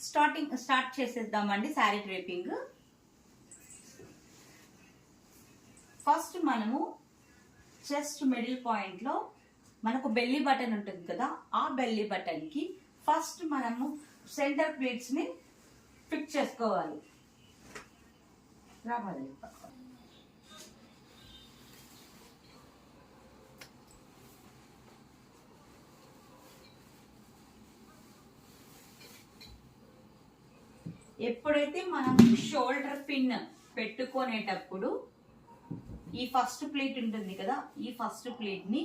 Start చేసేద్దామండి sari draping. First మనము chest middle point లో మనకు బెల్లీ బటన్ ఉంటుంది కదా, ఆ బెల్లీ బటన్ కి ఫస్ట్ మనము సెంటర్ ప్లీట్స్ ని ఫిక్స్ చేసుకోవాలి. రావాలి ఎప్పుడైతే మనం షోల్డర్ పిన్ పెట్టుకునేటప్పుడు ఈ ఫస్ట్ ప్లేట్ ఉంటుంది కదా, ఈ ఫస్ట్ ప్లేట్ ని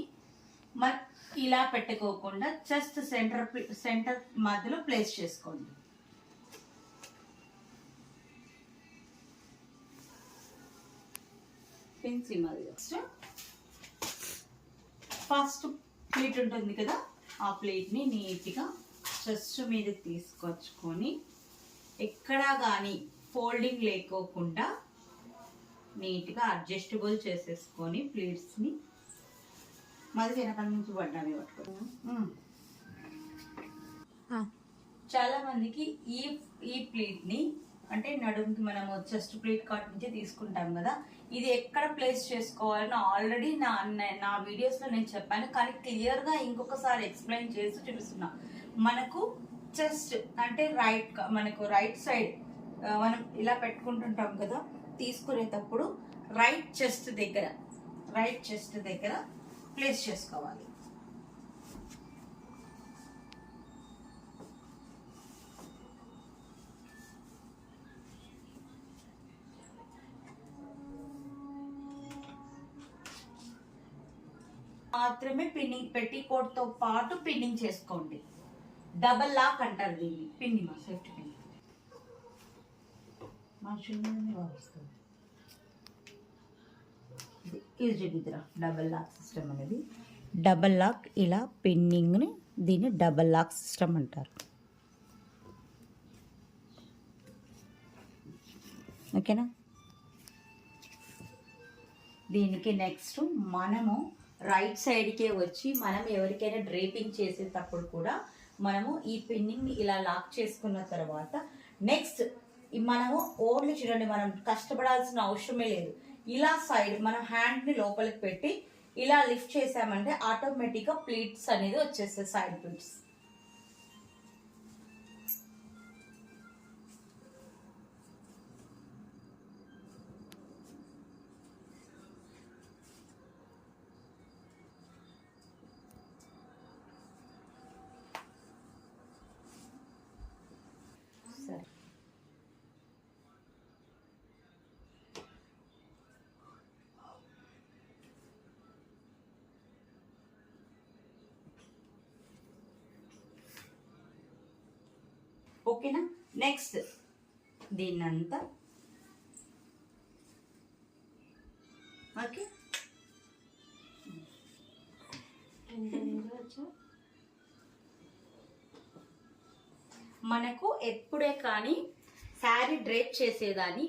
ఇలా పెట్టుకోకుండా జస్ట్ సెంటర్ మధ్యలో ప్లేస్ చేసుకోండి. ఫస్ట్ ప్లేట్ ఉంటుంది కదా, ఆ ప్లేట్ ని నీట్ గా చెస్ట్ మీద తీసుకొచ్చుకొని ఎక్కడా కానీ ఫోల్డింగ్ లేకోకుండా నీట్గా అడ్జస్టబుల్ చేసేసుకొని ప్లేట్స్ని మళ్ళీ వెనకాల నుంచి పడ్డామే పట్టుకోండి. చాలా మందికి ఈ ప్లేట్ని అంటే నడుముకి మనము చెస్ట్ ప్లేట్ కాట్ నుంచి తీసుకుంటాం కదా, ఇది ఎక్కడ ప్లేస్ చేసుకోవాలని ఆల్రెడీ నా వీడియోస్లో నేను చెప్పాను, కానీ క్లియర్గా ఇంకొకసారి ఎక్స్ప్లెయిన్ చేసి చూపిస్తున్నా. మనకు చెస్ట్ అంటే మనకు రైట్ సైడ్ మనం ఇలా పెట్టుకుంటుంటాం కదా, తీసుకునేటప్పుడు రైట్ చెస్ట్ దగ్గర ప్లేస్ చేసుకోవాలి. మాత్రమే పిన్నింగ్, పెట్టికోట్ తో పాటు పిన్నింగ్ చేసుకోండి. డబల్ లాక్ అంటారు దీన్ని, పిన్ని మా safety pin double lock system అనేది. డబల్ లాక్ ఇలా పిన్నింగ్ని దీన్ని డబల్ లాక్ సిస్టమ్ అంటారు. ఓకేనా? దీనికి నెక్స్ట్ మనము రైట్ సైడ్కే వచ్చి మనం ఎవరికైనా డ్రేపింగ్ చేసేటప్పుడు కూడా మనము ఈ పిన్నింగ్ని ఇలా లాక్ చేసుకున్న తర్వాత నెక్స్ట్ మనము ఓన్లీ చూడండి, మనం కష్టపడాల్సిన అవసరమే లేదు. ఇలా సైడ్ మనం హ్యాండ్ని లోపలికి పెట్టి ఇలా లిఫ్ట్ చేసామంటే ఆటోమేటిక్గా ప్లీట్స్ అనేది వచ్చేస్తాయి, సైడ్ ప్లీట్స్. సరే, ఓకేనా? నెక్స్ట్ దీన్నంతా ఓకే. మనకు ఎప్పుడే కానీ శారీ డ్రేప్ చేసేదాన్ని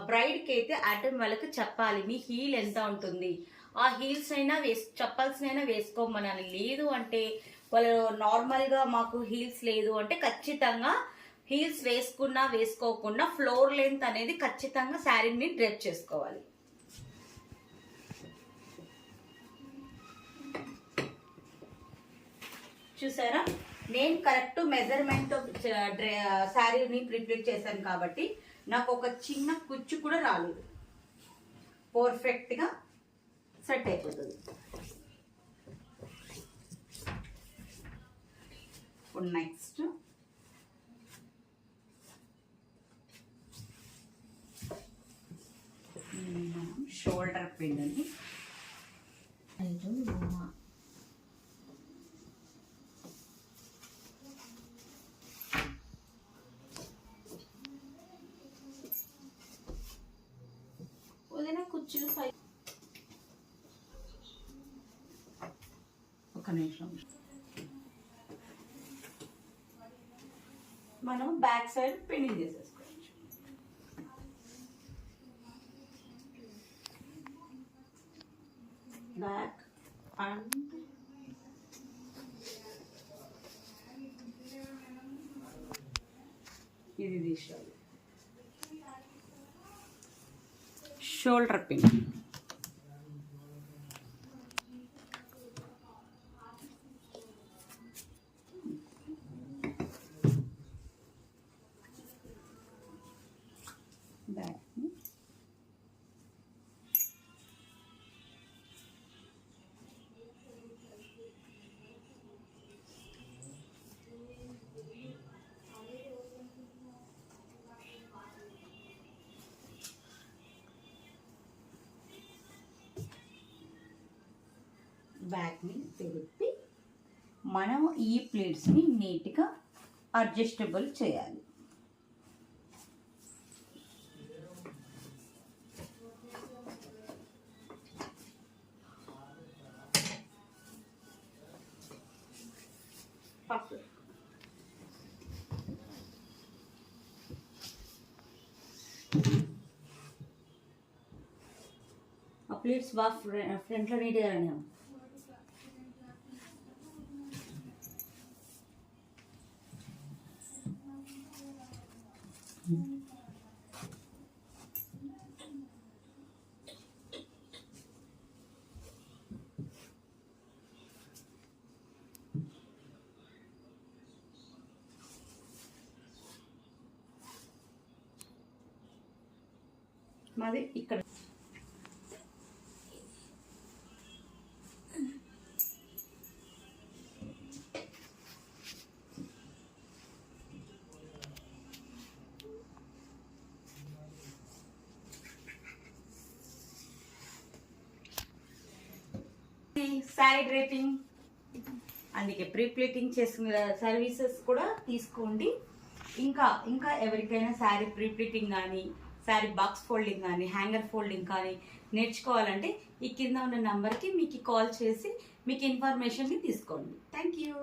బ్రైడ్కి అయితే అటెంప్ వాళ్ళకి చెప్పాలి, మీ హీల్ ఎంత ఉంటుంది, ఆ హీల్స్ అయినా చెప్పాల్సినైనా వేసుకోమనాలి. లేదు అంటే వాళ్ళు నార్మల్గా మాకు హీల్స్ లేదు అంటే ఖచ్చితంగా హీల్స్ వేసుకున్నా వేసుకోకుండా ఫ్లోర్ లెంత్ అనేది ఖచ్చితంగా శారీని డ్రేప్ చేసుకోవాలి. చూసారా, నేను కరెక్ట్ మెజర్మెంట్ శారీని ప్రిపేర్ చేశాను కాబట్టి నాకు ఒక చిన్న కుచ్చు కూడా రాలేదు, పర్ఫెక్ట్గా సెట్ అయిపోతుంది. ఇప్పుడు నెక్స్ట్ మనం షోల్డర్ పిన్ని కుర్చీలు ఒక నిమిషం మనం బ్యాక్ సైడ్ పిన్నింగ్ చేసేసుకోవచ్చు. బ్యాక్ అండ్ ఇది తీసుకోవాలి. షోల్డర్ పిన్, బ్యాక్ని తిరిపి మనం ఈ ప్లేట్స్ని నీట్గా అడ్జస్టబుల్ చేయాలి. ఆ ప్లేట్స్ బాగా ఫ్రంట్లో నీట్గా రానివ్వం. మాది ఇక్కడ శారీ డ్రేపింగ్, అందుకే ప్రీ ప్లేటింగ్ చేసుకునే సర్వీసెస్ కూడా తీసుకోండి. ఇంకా ఇంకా ఎవరికైనా శారీ ప్రీ ప్లేటింగ్ కానీ, శారీ బాక్స్ ఫోల్డింగ్ కానీ, హ్యాంగర్ ఫోల్డింగ్ కానీ నేర్చుకోవాలంటే ఈ కింద ఉన్న నెంబర్కి మీకు కాల్ చేసి మీకు ఇన్ఫర్మేషన్ని తీసుకోండి. Thank you.